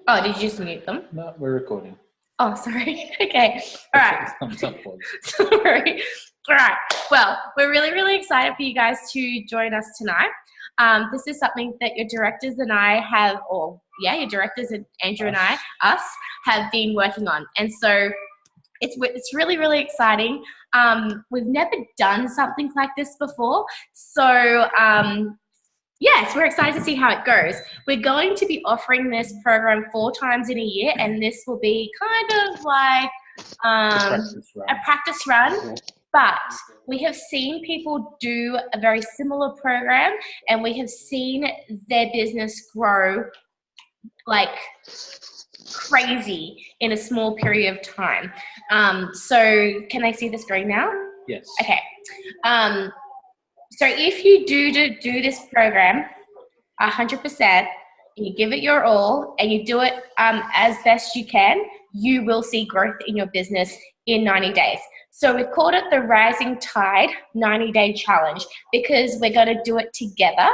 Oh, did you just mute them? No, we're recording. Oh, sorry. Okay. All right. Thumbs up, please. Sorry. All right. Well, we're really, really excited for you guys to join us tonight. This is something that your directors and I have, your directors and Andrew and us have been working on. And so it's really, really exciting. We've never done something like this before. So, yes, we're excited to see how it goes. We're going to be offering this program 4 times in a year, and this will be kind of like a practice run. But we have seen people do a very similar program, and we have seen their business grow like crazy in a small period of time. So can I see the screen now? Yes. Okay. So if you do this program 100%, and you give it your all, and you do it as best you can, you will see growth in your business in 90 days. So we've called it the Rising Tide 90-Day Challenge because we're going to do it together.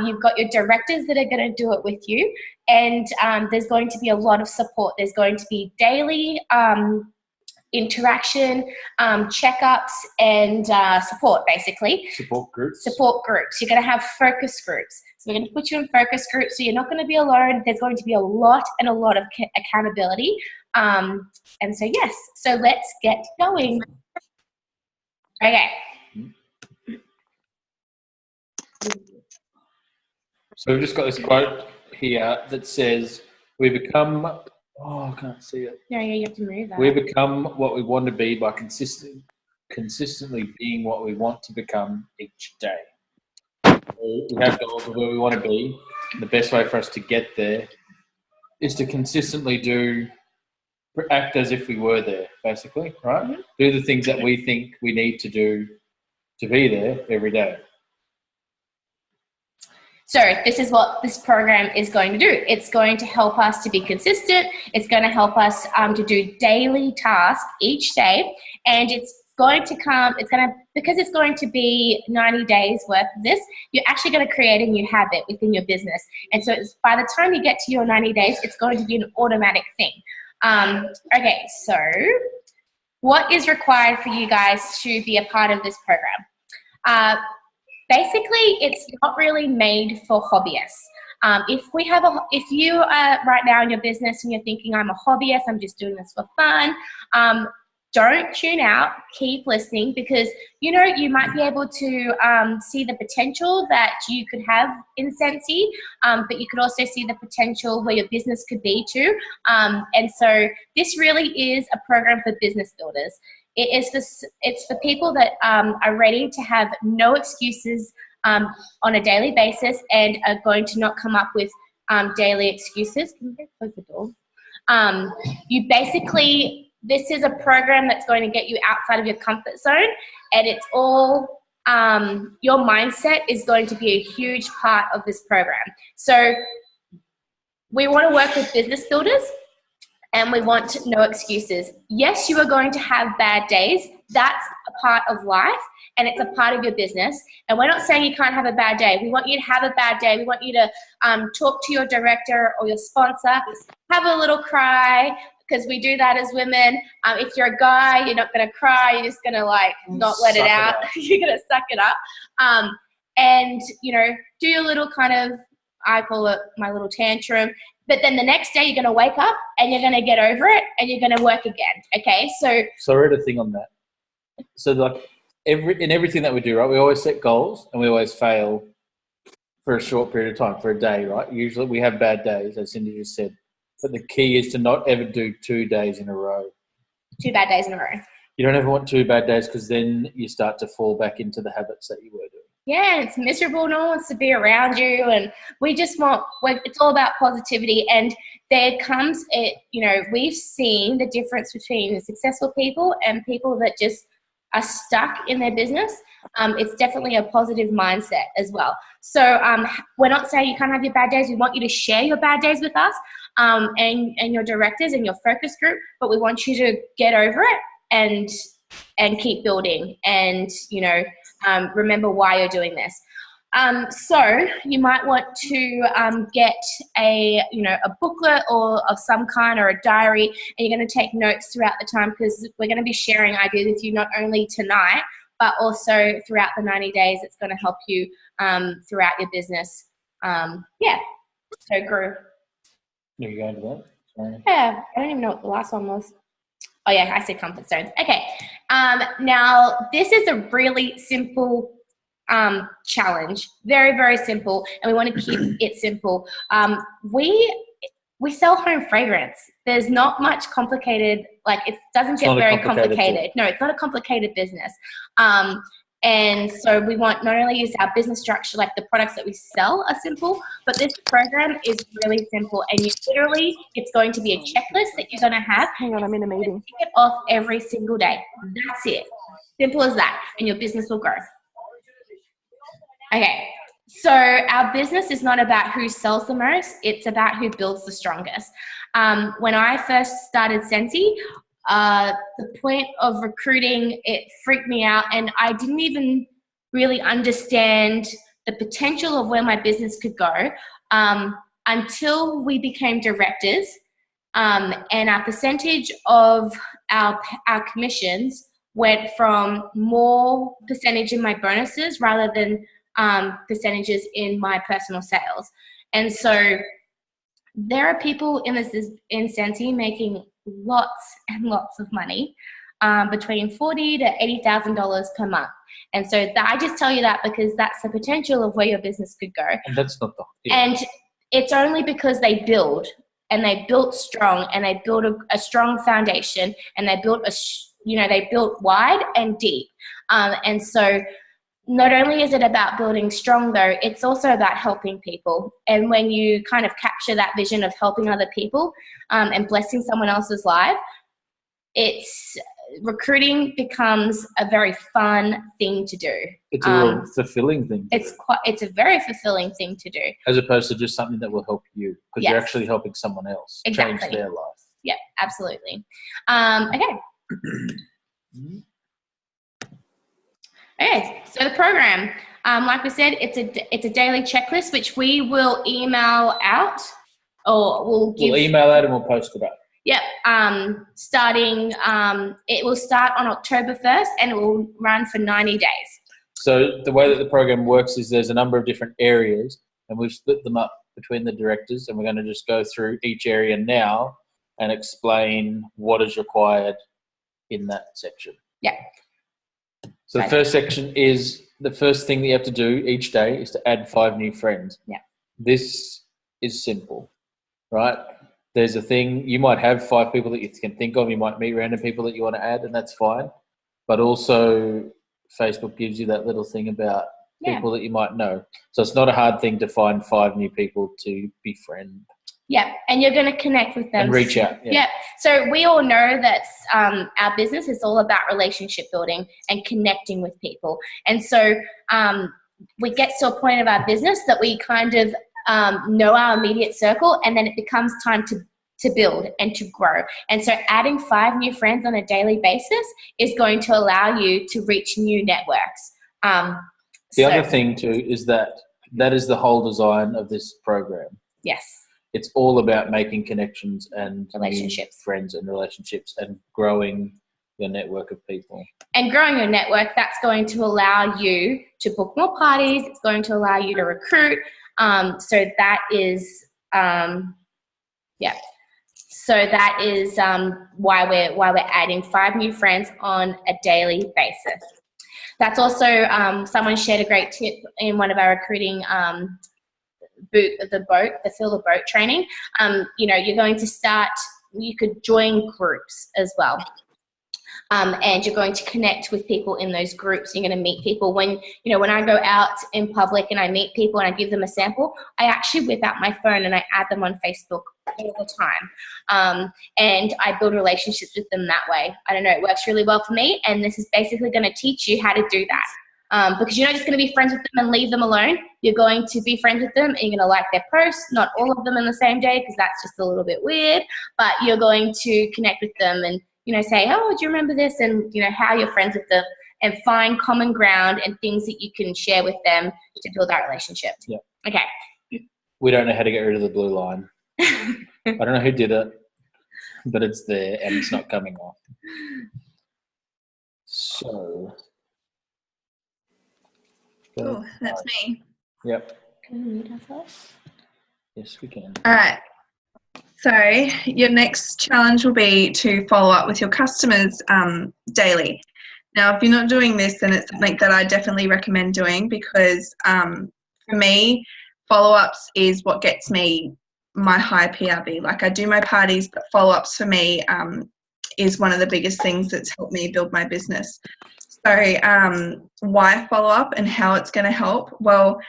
You've got your directors that are going to do it with you, and there's going to be a lot of support. There's going to be daily interaction, checkups, and support, basically. Support groups. You're going to have focus groups. So we're going to put you in focus groups, so you're not going to be alone. There's going to be a lot of accountability. And so, yes, so let's get going. Okay. So we've just got this quote here that says, we become, I can't see it. No, you have to move that. We become what we want to be by consistently being what we want to become each day. We have goals of where we want to be. The best way for us to get there is to consistently act as if we were there, basically, right? Mm-hmm. Do the things that we think we need to do to be there every day. So this is what this program is going to do. It's going to help us to be consistent. It's going to help us to do daily tasks each day. And because it's going to be 90 days worth of this, you're actually going to create a new habit within your business. And so by the time you get to your 90 days, it's going to be an automatic thing. Okay, so what is required for you guys to be a part of this program? Basically, it's not really made for hobbyists. If you are right now in your business and you're thinking, I'm a hobbyist, I'm just doing this for fun, don't tune out, keep listening, because you might be able to see the potential that you could have in Scentsy, but you could also see the potential where your business could be too. And so this really is a program for business builders. It's for people that are ready to have no excuses on a daily basis and are going to not come up with daily excuses. Can you close the door? This is a program that's going to get you outside of your comfort zone, and it's all your mindset is going to be a huge part of this program. So we want to work with business builders, and we want no excuses. Yes, you are going to have bad days. That's a part of life, and it's a part of your business. And we're not saying you can't have a bad day. We want you to have a bad day. We want you to talk to your director or your sponsor, have a little cry, because we do that as women. If you're a guy, you're not going to cry. You're just going to not let it out. You're going to suck it up. And, do your little I call it my little tantrum. But then the next day you're going to wake up and you're going to get over it and you're going to work again. Okay. So I read a thing on that. So in everything that we do, right, we always set goals and we always fail for a short period of time, for a day, right? Usually we have bad days, as Cindy just said. But the key is to not ever do 2 days in a row. 2 bad days in a row. You don't ever want 2 bad days, because then you start to fall back into the habits that you were doing. Yeah, it's miserable. No one wants to be around you. And we just it's all about positivity. And there comes we've seen the difference between successful people and people that just are stuck in their business. It's definitely a positive mindset as well. So we're not saying you can't have your bad days. We want you to share your bad days with us and your directors and your focus group, but we want you to get over it and keep building and, remember why you're doing this. So you might want to get a booklet or of some kind, or a diary, and you're going to take notes throughout the time, because we're going to be sharing ideas with you not only tonight, but also throughout the 90 days. It's going to help you throughout your business. So grow. Are you going to that? Sorry. Yeah, I don't even know what the last one was. Oh yeah, I said comfort zones. Okay. Now this is a really simple challenge. Very, very simple, and we want to keep it simple. We sell home fragrance. There's not much complicated, like it doesn't get very complicated. No, it's not a complicated business. And so we want not only is our business structure, like the products that we sell are simple, but this program is really simple. And you literally, it's going to be a checklist that you're going to have. Hang on, I'm in a meeting. Tick it off every single day. That's it. Simple as that. And your business will grow. Okay. So our business is not about who sells the most. It's about who builds the strongest. When I first started Scentsy, the point of recruiting, it freaked me out, and I didn't even really understand the potential of where my business could go until we became directors, and our percentage of our commissions went from more percentage in my bonuses rather than percentages in my personal sales. And so there are people in Scentsy making lots and lots of money, between $40,000 to $80,000 per month. And so I just tell you that because that's the potential of where your business could go. And that's not the And it's only because they build, and they built strong, and they built a strong foundation, and they built they built wide and deep. And so not only is it about building strong, though, it's also about helping people. And when you kind of capture that vision of helping other people and blessing someone else's life, recruiting becomes a very fun thing to do. It's a real fulfilling thing. It's a very fulfilling thing to do, as opposed to just something that will help you, because you're actually helping someone else change their life. Yeah, absolutely. Okay. Okay, so the program, like we said, it's a daily checklist which we will email out, or we'll email out and we'll post it up. Yep. It will start on October 1st and it will run for 90 days. So the way that the program works is there's a number of different areas, and we've split them up between the directors, and we're going to just go through each area now and explain what is required in that section. Yeah. So the first section is, the first thing that you have to do each day is to add 5 new friends. Yeah. This is simple, right? There's a thing, you might have 5 people that you can think of, you might meet random people that you want to add, and that's fine. But also Facebook gives you that little thing about people that you might know. So it's not a hard thing to find 5 new people to befriend. Yeah, and you're going to connect with them. And reach out. Yeah. So we all know that our business is all about relationship building and connecting with people. And so we get to a point of our business that we kind of know our immediate circle, and then it becomes time to build and to grow. And so adding 5 new friends on a daily basis is going to allow you to reach new networks. The other thing too is that is the whole design of this program. Yes. It's all about making connections and relationships, friends and relationships, and growing your network of people. And growing your network, that's going to allow you to book more parties. It's going to allow you to recruit. So that is, So that is why we're adding 5 new friends on a daily basis. That's also someone shared a great tip in one of our recruiting the Fill the Boat training. You're going to start, you could join groups as well. And you're going to connect with people in those groups. You're going to meet people when I go out in public and I meet people and I give them a sample, I actually whip out my phone and I add them on Facebook all the time. And I build relationships with them that way. I don't know, it works really well for me. And this is basically going to teach you how to do that. Because you're not just going to be friends with them and leave them alone. You're going to be friends with them and you're going to like their posts, not all of them in the same day because that's just a little bit weird, but you're going to connect with them and, say, oh, do you remember this? And, how you're friends with them. and find common ground and things that you can share with them to build that relationship. Yeah. Okay. We don't know how to get rid of the blue line. I don't know who did it, but it's there and it's not coming off. So. Oh, that's me. Yep. Can we mute ourselves? Yes, we can. All right. So your next challenge will be to follow up with your customers daily. Now, if you're not doing this, then it's something that I definitely recommend doing because for me, follow-ups is what gets me my high PRV. Like I do my parties, but follow-ups for me is one of the biggest things that's helped me build my business. So why follow-up and how it's going to help? Well,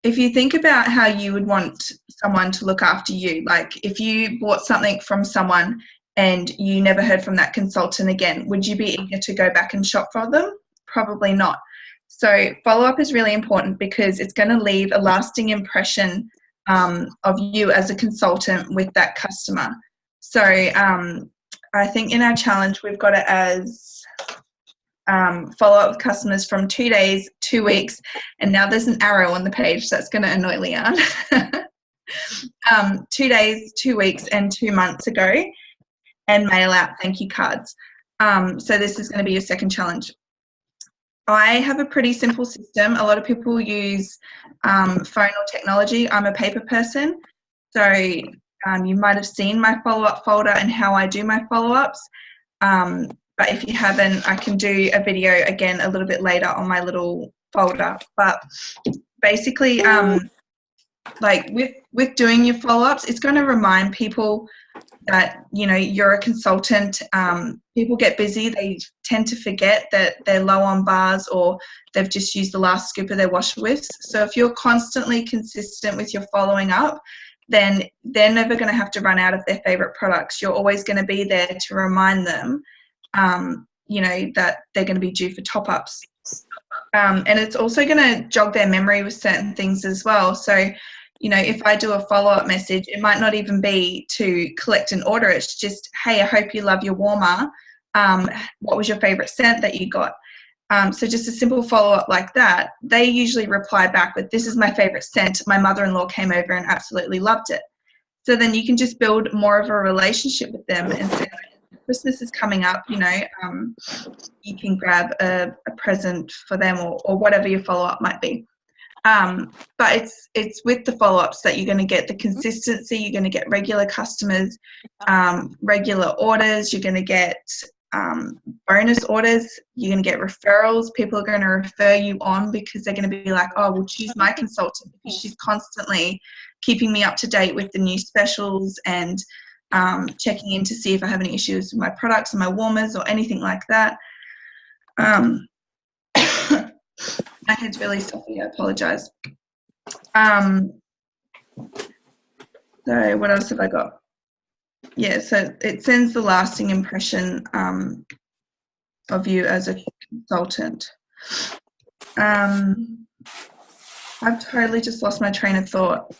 if you think about how you would want someone to look after you, like if you bought something from someone and you never heard from that consultant again, would you be eager to go back and shop for them? Probably not. So follow-up is really important because it's going to leave a lasting impression of you as a consultant with that customer. So I think in our challenge, we've got it as follow up with customers from 2 days, 2 weeks, and now there's an arrow on the page that's going to annoy Leanne. 2 days, 2 weeks, and 2 months ago, and mail out thank you cards. So this is going to be your second challenge. I have a pretty simple system. A lot of people use phone or technology. I'm a paper person, so you might have seen my follow-up folder and how I do my follow-ups. But if you haven't, I can do a video again a little bit later on my little folder. But basically, like with doing your follow-ups, it's going to remind people that, you know, you're a consultant. People get busy. They tend to forget that they're low on bars or they've just used the last scoop of their wash whiffs. So if you're constantly consistent with your following up, then they're never going to have to run out of their favorite products. You're always going to be there to remind them you know, that they're going to be due for top-ups. And it's also going to jog their memory with certain things as well. So, you know, if I do a follow-up message, it might not even be to collect an order. It's just, hey, I hope you love your warmer. What was your favorite scent that you got? So just a simple follow-up like that. They usually reply back with, this is my favorite scent. My mother-in-law came over and absolutely loved it. So then you can just build more of a relationship with them and say, Christmas is coming up, you know, you can grab a present for them or whatever your follow-up might be. But it's with the follow-ups that you're going to get the consistency, you're going to get regular customers, regular orders, you're going to get bonus orders, you're going to get referrals. People are going to refer you on because they're going to be like, oh, well, choose my consultant because she's constantly keeping me up to date with the new specials and checking in to see if I have any issues with my products or my warmers or anything like that. My head's really stuffy, I apologise. So what else have I got? Yeah, so it sends the lasting impression of you as a consultant. I've totally just lost my train of thought.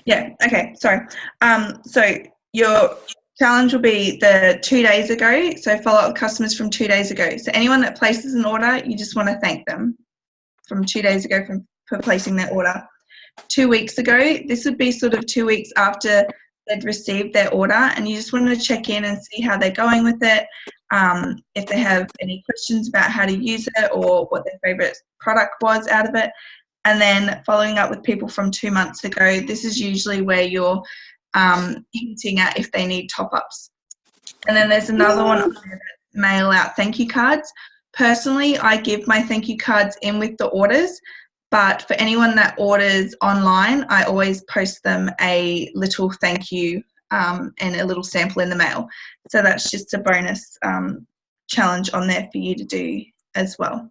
Yeah, okay, sorry. So your challenge will be the 2 days ago, so follow up with customers from 2 days ago. So anyone that places an order, you just want to thank them from 2 days ago for placing their order. 2 weeks ago, this would be sort of 2 weeks after they'd received their order, and you just wanted to check in and see how they're going with it, if they have any questions about how to use it or what their favourite product was out of it. And then following up with people from 2 months ago, this is usually where you're hinting at if they need top-ups. And then there's another one, mail out thank you cards. Personally, I give my thank you cards in with the orders, but for anyone that orders online, I always post them a little thank you and a little sample in the mail. So that's just a bonus challenge on there for you to do as well.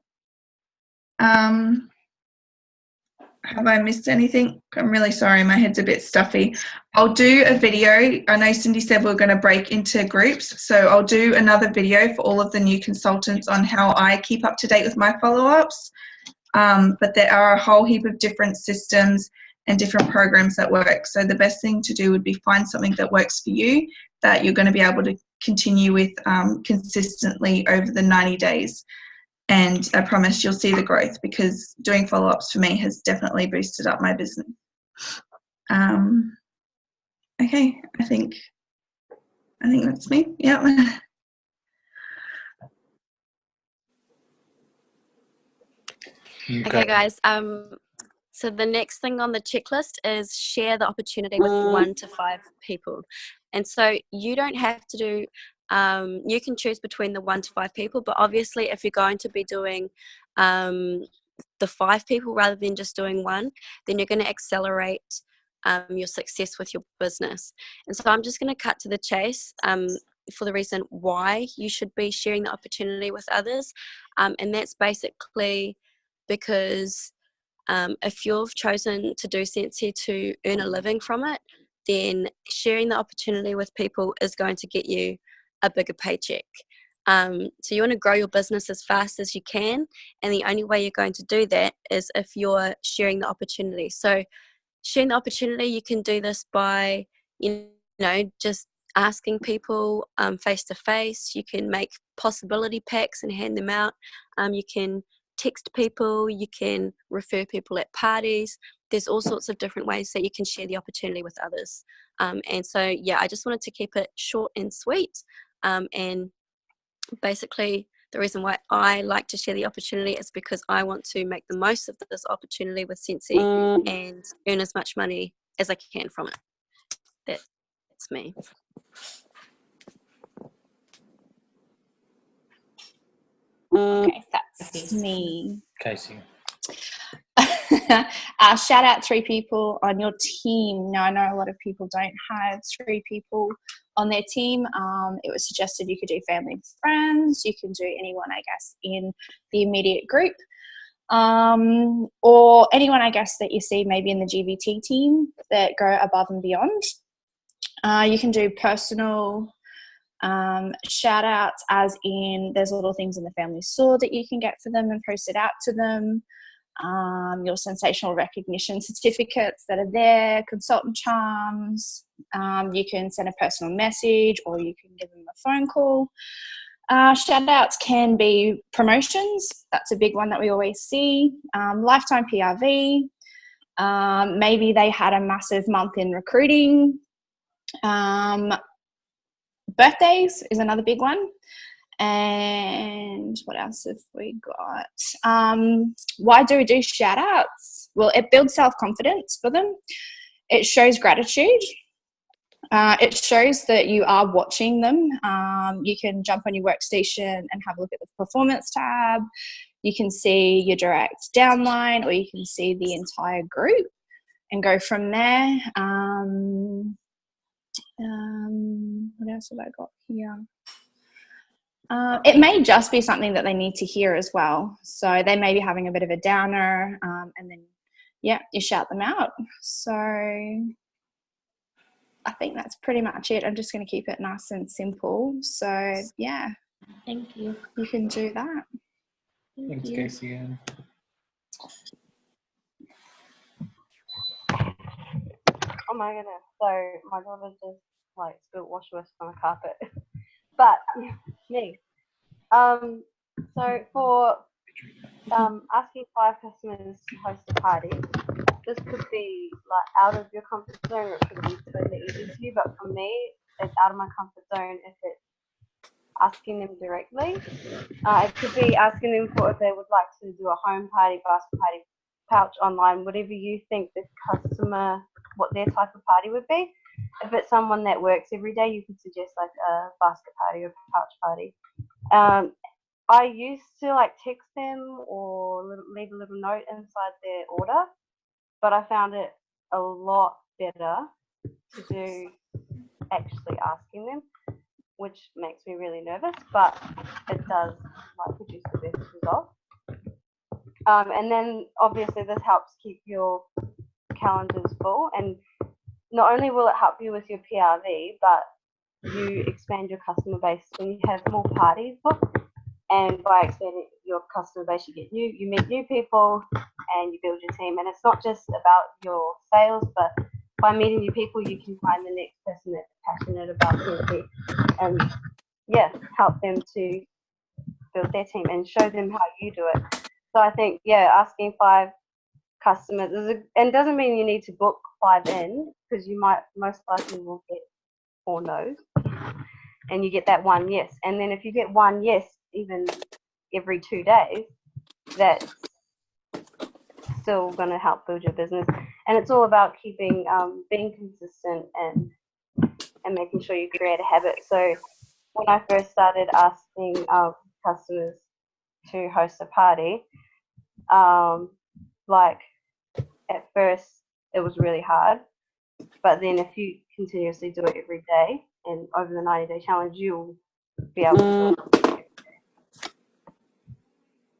Have I missed anything? I'm really sorry, my head's a bit stuffy. I'll do a video. I know Cindy said we're going to break into groups, so I'll do another video for all of the new consultants on how I keep up to date with my follow-ups. But there are a whole heap of different systems and different programs that work. So the best thing to do would be find something that works for you, that you're going to be able to continue with consistently over the 90 days. And I promise you'll see the growth, because doing follow-ups for me has definitely boosted up my business. Okay, I think that's me. Yeah. Okay, guys. So the next thing on the checklist is share the opportunity with 1 to 5 people. And so you don't have to do, you can choose between the 1 to 5 people, but obviously if you're going to be doing the 5 people rather than just doing 1, then you're going to accelerate your success with your business. And so I'm just going to cut to the chase for the reason why you should be sharing the opportunity with others. And that's basically because if you've chosen to do Scentsy to earn a living from it, then sharing the opportunity with people is going to get you a bigger paycheck. So you want to grow your business as fast as you can, and the only way you're going to do that is if you're sharing the opportunity. So sharing the opportunity, you can do this by, just asking people face to face. You can make possibility packs and hand them out. You can text people, you can refer people at parties. There's all sorts of different ways that you can share the opportunity with others. And so, yeah, I just wanted to keep it short and sweet. And basically, the reason why I like to share the opportunity is because I want to make the most of this opportunity with Scentsy and earn as much money as I can from it. That's me. Okay, that's me. Casey. Shout out 3 people on your team. Now, I know a lot of people don't have 3 people on their team. It was suggested you could do family and friends. You can do anyone, I guess, in the immediate group. Or anyone, I guess, that you see maybe in the GVT team that go above and beyond. You can do personal shout outs, as in there's little things in the family store that you can get for them and post it out to them. Your sensational recognition certificates that are there, consultant charms. You can send a personal message, or you can give them a phone call. Shout outs can be promotions. That's a big one that we always see. Lifetime PRV. Maybe they had a massive month in recruiting. Birthdays is another big one. And what else have we got? Why do we do shout outs? Well, it builds self-confidence for them. It shows gratitude. It shows that you are watching them. You can jump on your workstation and have a look at the performance tab. You can see your direct downline, or you can see the entire group and go from there. What else have I got here? It may just be something that they need to hear as well. So they may be having a bit of a downer, and then, yeah, you shout them out. So I think that's pretty much it. I'm just going to keep it nice and simple. So, yeah. Thank you. You can do that. Thanks, Casey. Oh my goodness. So my daughter just spilled wash whisk on the carpet. But me. So for asking 5 customers to host a party, this could be out of your comfort zone, or it could be totally easy to you. But for me, it's out of my comfort zone if it's asking them directly. It could be asking them for if they would like to do a home party, basket party, pouch online, whatever you think the customer, what their type of party would be. If it's someone that works every day, you could suggest a basket party or a pouch party. I used to text them or leave a little note inside their order, but I found it a lot better to do actually asking them, which makes me really nervous, but it does produce the best result. And then obviously this helps keep your calendars full, and not only will it help you with your PRV, but you expand your customer base when you have more parties booked. And by expanding your customer base, you meet new people and you build your team. And it's not just about your sales, but by meeting new people, you can find the next person that's passionate about their and help them to build their team and show them how you do it. So I think, asking 5 customers and doesn't mean you need to book 5 in, because you might most likely will get 4 no's and you get that 1 yes. And then if you get 1 yes even every 2 days, that's still going to help build your business. And it's all about keeping being consistent and making sure you create a habit. So when I first started asking customers to host a party, like at first it was really hard, but then if you continuously do it every day and over the 90-day challenge, you'll be able to do it.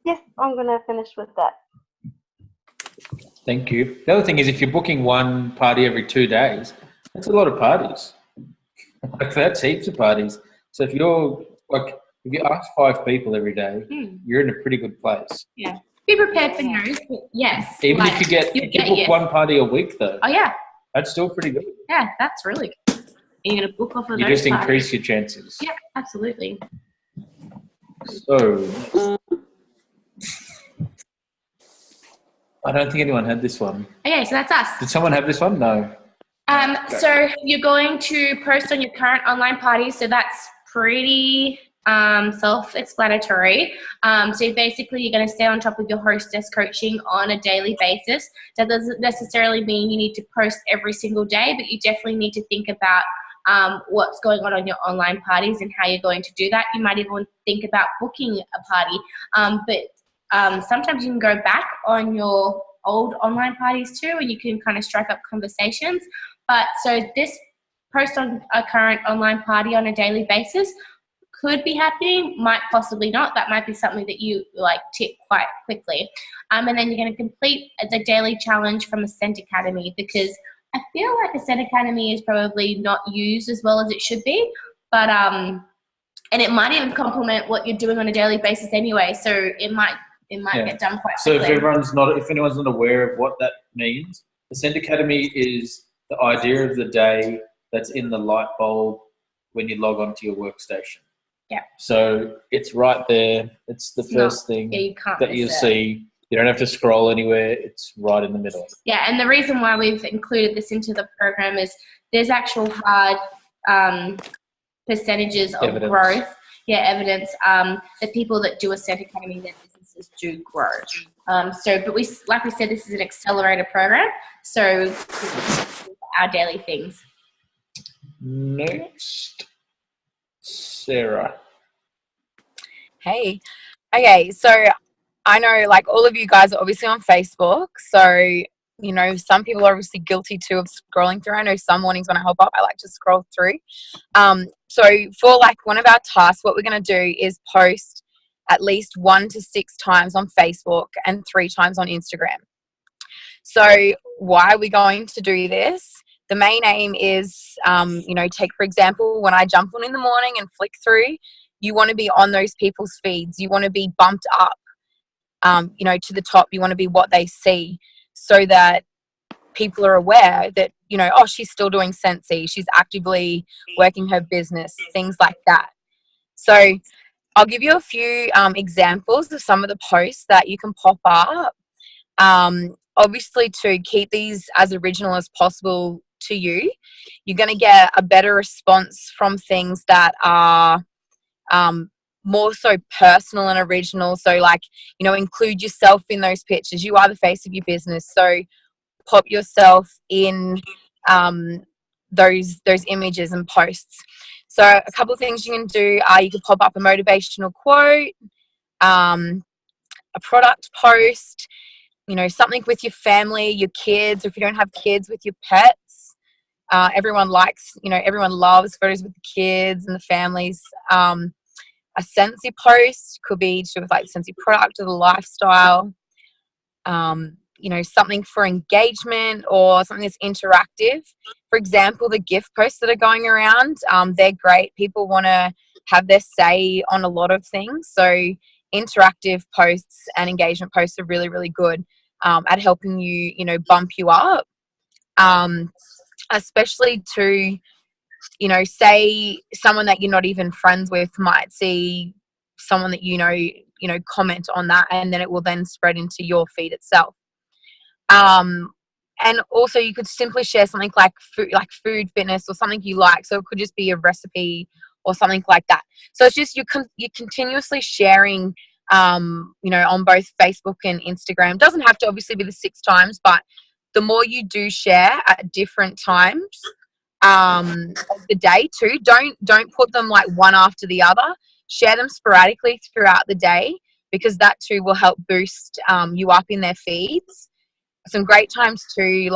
Yes, I'm going to finish with that. Thank you. The other thing is, if you're booking one party every 2 days, that's a lot of parties. Like, that's heaps of parties. So if you ask 5 people every day, you're in a pretty good place. Yeah. Be prepared for no's, but yes. Even if you book one party a week, though. Oh, yeah. That's still pretty good. Yeah, that's really good. You're going to book off of You those just increase parties. your chances. Yeah, absolutely. So, I don't think anyone had this one. Okay, so that's us. Did someone have this one? No. So you're going to post on your current online parties. So that's pretty self-explanatory. So basically you're going to stay on top of your hostess coaching on a daily basis. That doesn't necessarily mean you need to post every single day, but you definitely need to think about what's going on your online parties and how you're going to do that. You might even think about booking a party. But sometimes you can go back on your old online parties too, and you can kind of strike up conversations. But so this post on a current online party on a daily basis could be happening, might possibly not. That might be something that you like tick quite quickly. And then you're going to complete the daily challenge from Ascent Academy, because I feel like Ascent Academy is probably not used as well as it should be. But and it might even complement what you're doing on a daily basis anyway. So it might get done quite quickly. So if anyone's not aware of what that means, Ascent Academy is the idea of the day that's in the light bulb when you log onto your workstation. Yeah. So it's right there. It's the first thing that you'll see. You don't have to scroll anywhere. It's right in the middle. Yeah, and the reason why we've included this into the program is there's actual hard percentages of Evidence. growth. Yeah, evidence. The people that do Ascent Academy, their businesses do grow. But like we said, this is an accelerator program. So our daily things. Next, Sarah. Hey. Okay, so I know like all of you guys are obviously on Facebook. So, you know, some people are obviously guilty too of scrolling through. I know some mornings when I hop up, I like to scroll through. So for like one of our tasks, what we're going to do is post at least 1 to 6 times on Facebook and 3 times on Instagram. So why are we going to do this? The main aim is, take, for example, when I jump on in the morning and flick through, you want to be on those people's feeds. You want to be bumped up, to the top. You want to be what they see, so that people are aware that, she's still doing Scentsy. She's actively working her business, things like that. So I'll give you a few examples of some of the posts that you can pop up. Obviously, to keep these as original as possible to you, you're going to get a better response from things that are more so personal and original. So like, include yourself in those pictures. You are the face of your business. So pop yourself in those images and posts. So a couple of things you can do are you can pop up a motivational quote, a product post, something with your family, your kids, or if you don't have kids, with your pets. Everyone loves photos with the kids and the families. A Scentsy post could be to do with like Scentsy product or the lifestyle. Something for engagement or something that's interactive. For example, the gift posts that are going around, they're great. People want to have their say on a lot of things. So interactive posts and engagement posts are really, really good at helping you, bump you up. especially to, you know, say someone that you're not even friends with might see someone that you know, comment on that, and then it will then spread into your feed itself. And also you could simply share something like food fitness or something you like. So it could just be a recipe or something like that. So it's just you're continuously sharing, you know, on both Facebook and Instagram. It doesn't have to obviously be the 6 times, but the more you do share at different times of the day too, don't put them like one after the other. Share them sporadically throughout the day, because that too will help boost you up in their feeds. Some great times to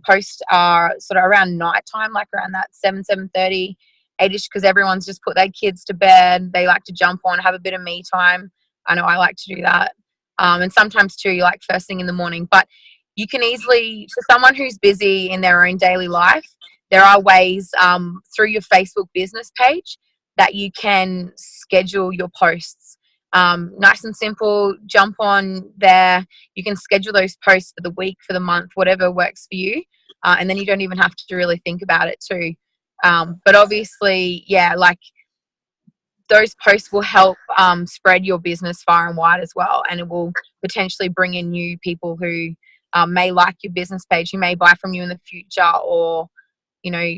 post are sort of around night time, like around that 7:30, 8ish, because everyone's just put their kids to bed. They like to jump on, have a bit of me time. I know I like to do that. And sometimes too, like first thing in the morning. But you can easily, for someone who's busy in their own daily life, there are ways through your Facebook business page that you can schedule your posts. Nice and simple, jump on there. You can schedule those posts for the week, for the month, whatever works for you. And then you don't even have to really think about it too. But obviously, yeah, like those posts will help spread your business far and wide as well. And it will potentially bring in new people who may like your business page, who may buy from you in the future, or, you know,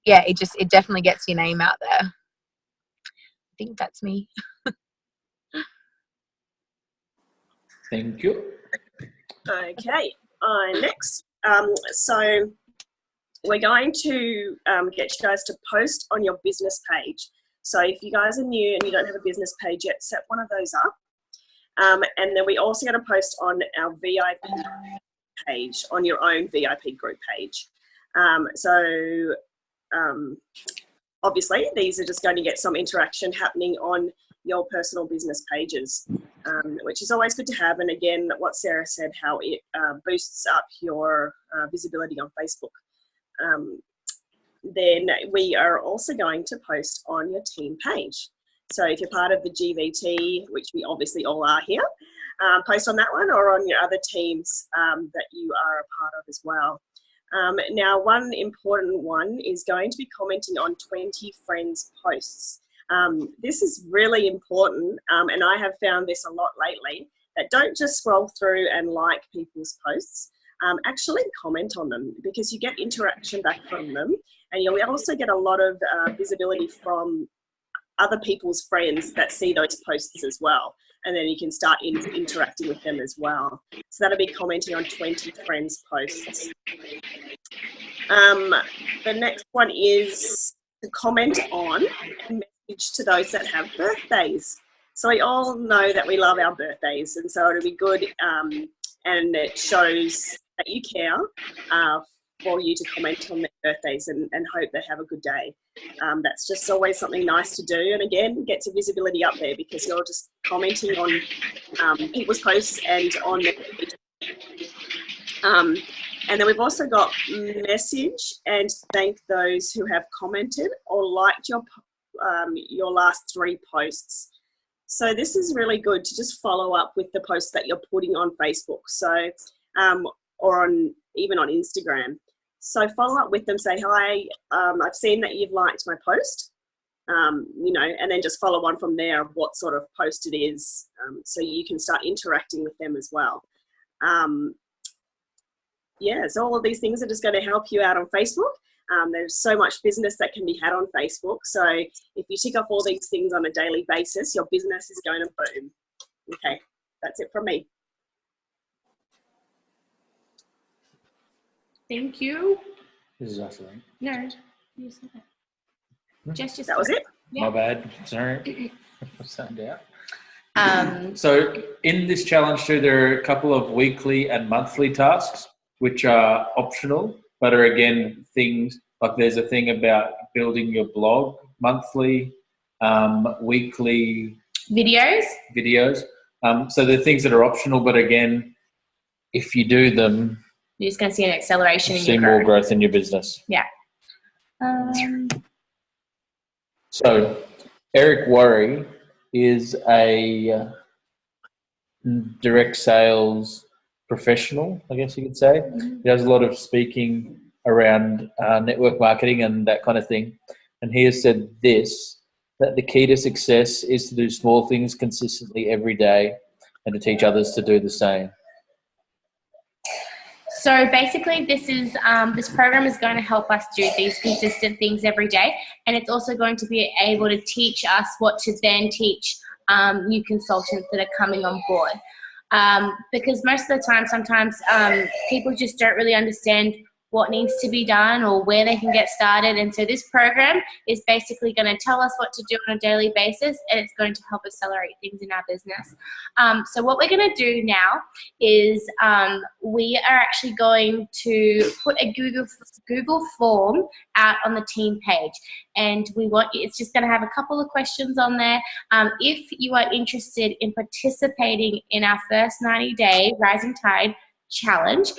yeah, it definitely gets your name out there. I think that's me. Thank you. Okay, next. So we're going to get you guys to post on your business page. So if you guys are new and you don't have a business page yet, set one of those up. And then we're also going to post on our VIP page, on your own VIP group page. Obviously, these are just going to get some interaction happening on your personal business pages, which is always good to have. And again, what Sarah said, how it boosts up your visibility on Facebook. Then we are also going to post on your team page. So if you're part of the GVT, which we obviously all are here, post on that one, or on your other teams that you are a part of as well. Now, one important one is going to be commenting on 20 friends' posts. This is really important, and I have found this a lot lately, that don't just scroll through and like people's posts, actually comment on them, because you get interaction back from them, and you'll also get a lot of visibility from other people's friends that see those posts as well, and then you can start interacting with them as well. So that'll be commenting on 20 friends' posts. The next one is to comment on and message to those that have birthdays. So we all know that we love our birthdays, and so it'll be good, and it shows that you care for you to comment on their birthdays and hope they have a good day. That's just always something nice to do, and again, gets your visibility up there because you're just commenting on people's posts and on their page. And then we've also got message and thank those who have commented or liked your last 3 posts. So this is really good to just follow up with the posts that you're putting on Facebook, so or even on Instagram. So follow up with them, say, hi, I've seen that you've liked my post, you know, and then just follow on from there of what sort of post it is, so you can start interacting with them as well. Yeah, so all of these things are just going to help you out on Facebook. There's so much business that can be had on Facebook. So if you tick off all these things on a daily basis, your business is going to boom. Okay, that's it from me. Thank you. This is us, right? No, you said that. Just That was it. Yeah. My bad. Sorry. Signed out. So in this challenge too, there are a couple of weekly and monthly tasks which are optional, but are again things like there's a thing about building your blog monthly, weekly videos. So they're things that are optional, but again, if you do them, you're just going to see an acceleration in your growth. See more growth in your business. Yeah. So Eric Worry is a direct sales professional, I guess you could say. He does a lot of speaking around network marketing and that kind of thing. And he has said this, that the key to success is to do small things consistently every day and to teach others to do the same. So basically this program is going to help us do these consistent things every day, and it's also going to be able to teach us what to then teach new consultants that are coming on board. Because most of the time, sometimes people just don't really understand what needs to be done or where they can get started. And so this program is basically going to tell us what to do on a daily basis, and it's going to help accelerate things in our business. So what we're going to do now is we are actually going to put a Google form out on the team page. And it's just going to have a couple of questions on there. If you are interested in participating in our first 90-day Rising Tide challenge,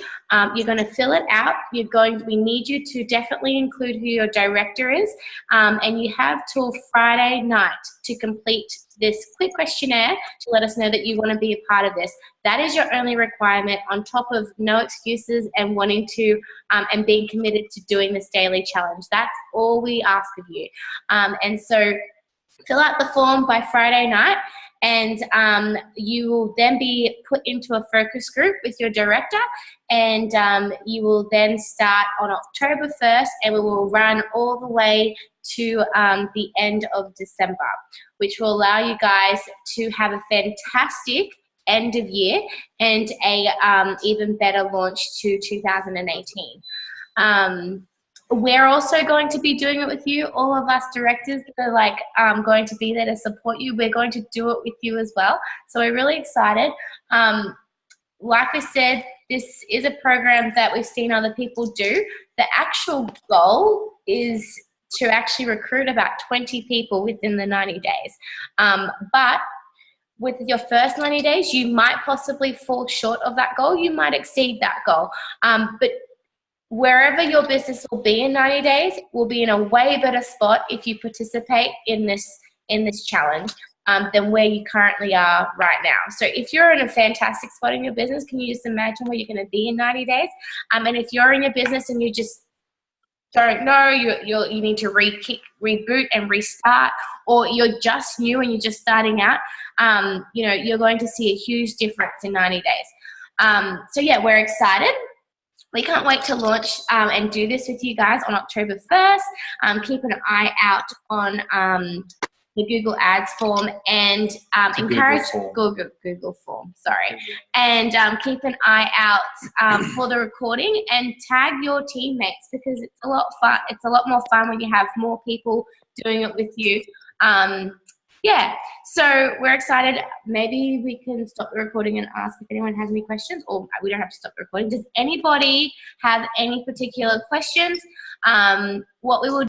you're going to fill it out. We need you to definitely include who your director is, and you have till Friday night to complete this quick questionnaire to let us know that you want to be a part of this. That is your only requirement, on top of no excuses and wanting to and being committed to doing this daily challenge. That's all we ask of you. And so fill out the form by Friday night, and you will then be put into a focus group with your director, and you will then start on October 1st, and we will run all the way to the end of December, which will allow you guys to have a fantastic end of year and a even better launch to 2018. We're also going to be doing it with you. All of us directors that are going to be there to support you. We're going to do it with you as well. So we're really excited. Like I said, this is a program that we've seen other people do. The actual goal is to actually recruit about 20 people within the 90 days. But with your first 90 days, you might possibly fall short of that goal. You might exceed that goal. But wherever your business will be in 90 days will be in a way better spot if you participate in this challenge than where you currently are right now. So if you're in a fantastic spot in your business, can you just imagine where you're going to be in 90 days? And if you're in your business and you just don't know, you need to reboot and restart, or you're just new and you're just starting out, you're going to see a huge difference in 90 days. So yeah, we're excited. We can't wait to launch and do this with you guys on October 1st. Keep an eye out on the Google Ads form, and encourage Google form, sorry. And keep an eye out for the recording, and tag your teammates, because it's a lot fun. It's a lot more fun when you have more people doing it with you. Yeah, so we're excited. Maybe we can stop the recording and ask if anyone has any questions, or we don't have to stop the recording. Does anybody have any particular questions? What we will